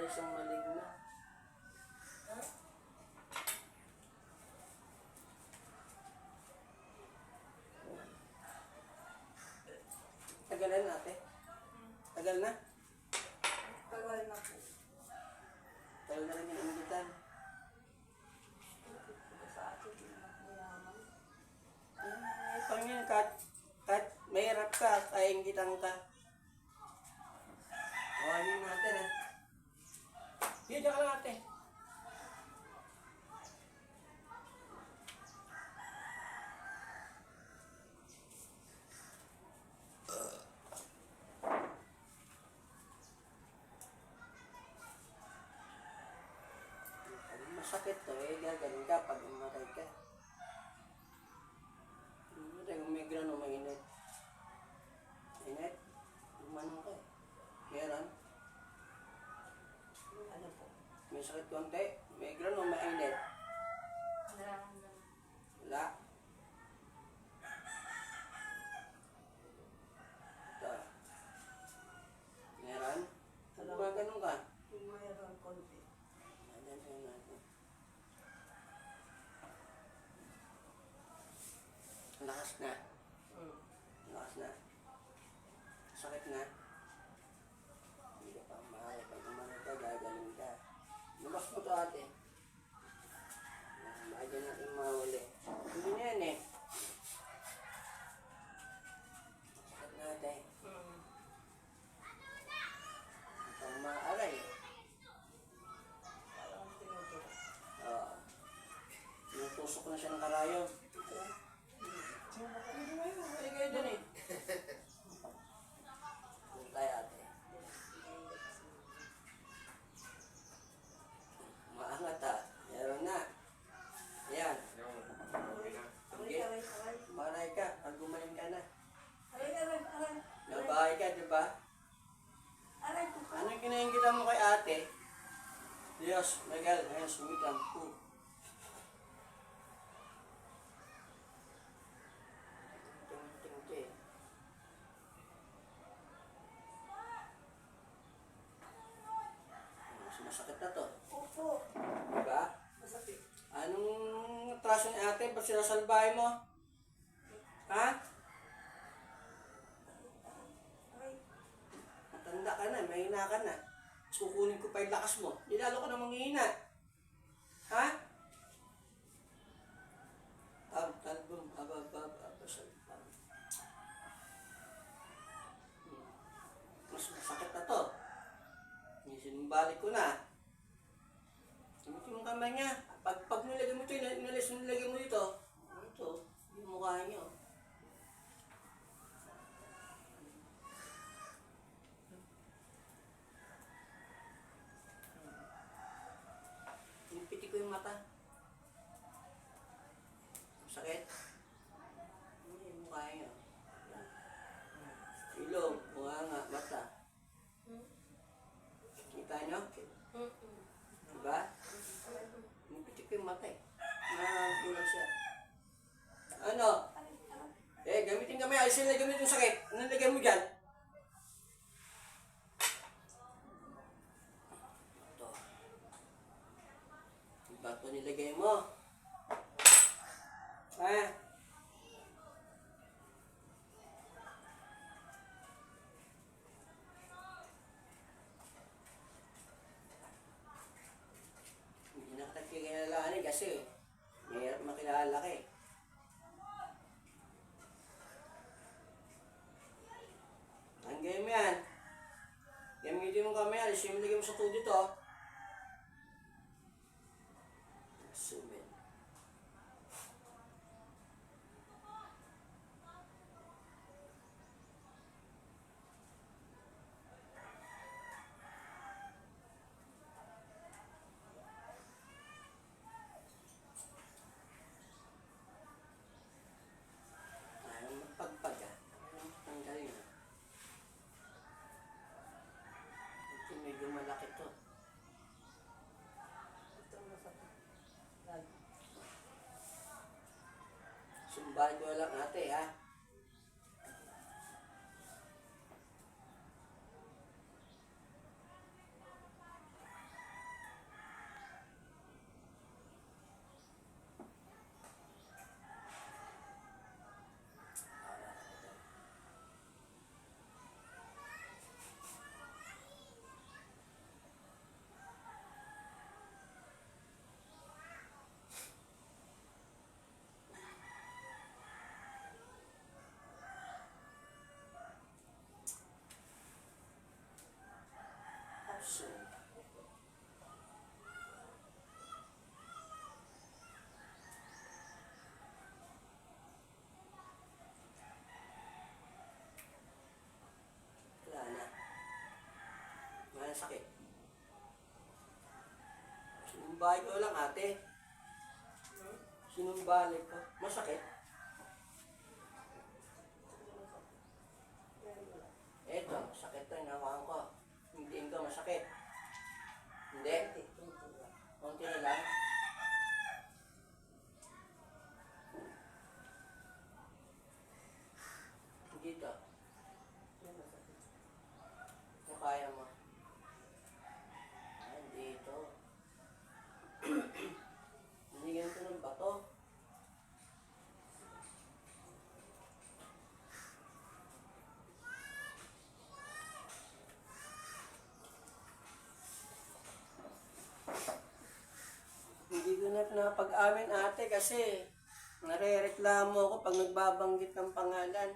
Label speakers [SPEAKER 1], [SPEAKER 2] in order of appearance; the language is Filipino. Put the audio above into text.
[SPEAKER 1] pala siyang maligna. Tagalan ate? Tagal na?
[SPEAKER 2] Tagal na po.
[SPEAKER 1] Tagal na rin yung umulitan.
[SPEAKER 2] Sa atin, mayaman.
[SPEAKER 1] Ay, parang yun, kahit mahirap ka, kayang kitang ka. Kawanin natin ha. Yun, dyan ka lang ate. Masakit to eh, gagaling ka pag umatay ka. Umatay kung may grano, mainit. Mainit? Lumanong ka eh. Meron?
[SPEAKER 2] Ano po?
[SPEAKER 1] May sakit konti? May grano, mainit?
[SPEAKER 2] Nararamdaman.
[SPEAKER 1] Wala. Ito. Meron? Ano ba ganun ka?
[SPEAKER 2] Yung mayroon konti.
[SPEAKER 1] Ayan, ayan natin. Lakas na. Lakas na. Sakit na. Hindi ka pa mahal. Pag umanay ka, gagaling ka. Labas mo to ate. Maaga natin mahuli. Hindi na yan eh. Sakit natin. Ito maaray.
[SPEAKER 2] Parang tinuturo.
[SPEAKER 1] Oo. Inutusok na siya ng karayom. Hindi mo yun. Hindi kayo dun eh. Doon tayo ate. Maangat ha. Meron na. Ayan.
[SPEAKER 2] Aray, aray, aray.
[SPEAKER 1] Maray ka. Pag gumaling ka na.
[SPEAKER 2] Aray, aray, aray.
[SPEAKER 1] Nabahay ka, di ba?
[SPEAKER 2] Aray ko ka.
[SPEAKER 1] Anong kinaingitan mo kay ate? Diyos, Miguel, ngayon sumitan po. Ting-ting-ting. Mas masakit na to.
[SPEAKER 2] Opo.
[SPEAKER 1] Diba?
[SPEAKER 2] Masakit.
[SPEAKER 1] Anong traso ni ate? Ba't sinasalbahe mo? Ha?
[SPEAKER 2] Aray.
[SPEAKER 1] Matanda ka na, mahina ka na. Sukunin ko pa yung lakas mo. Di lalo ka na manghihina. Ha? Talbong, salbang. Mas masakit na to. Sinumbalik ko na. Gamitin mo kamay niya. Pag nilagay mo ito, nilagay mo ito. Ito, yung mukha niyo. Pinipiti ko yung mata. Sakit? Yung mukha niyo. Ilong, bunganga, mata. Kita niyo? Diba? Pinipiti ko yung mata eh. Nakakulang siya. Ano? Gamitin kami. Alisin na gamitin yung sakit. Anong lagay mo dyan? Ito. Ba't mo nilagay mo? Ha? Hindi na kita kilalanin kasi mahirap makilala ka eh. Hanggang mo yan. Gamitin mo kami. Alisin mo lagay mo sa tubo dito. Sumin. Ayaw magpagpag ah. Tanggalin ah. Ito medyo malaki to.
[SPEAKER 2] Ito masakit. Lagi.
[SPEAKER 1] Sumbay ko lang ate ha. Anong sakit? Sinumbay ko lang ate. Sinumbalik ko. Masakit? Eto, sakit to. Hinawakan ko. Hindi ko masakit. Hindi? Konti na lang. Dito. Kung kaya mo. Ah, dito. Hindi ganito ng bato. Hindi ko na napag-amin ate kasi nare-reklamo ako pag nagbabanggit ng pangalan.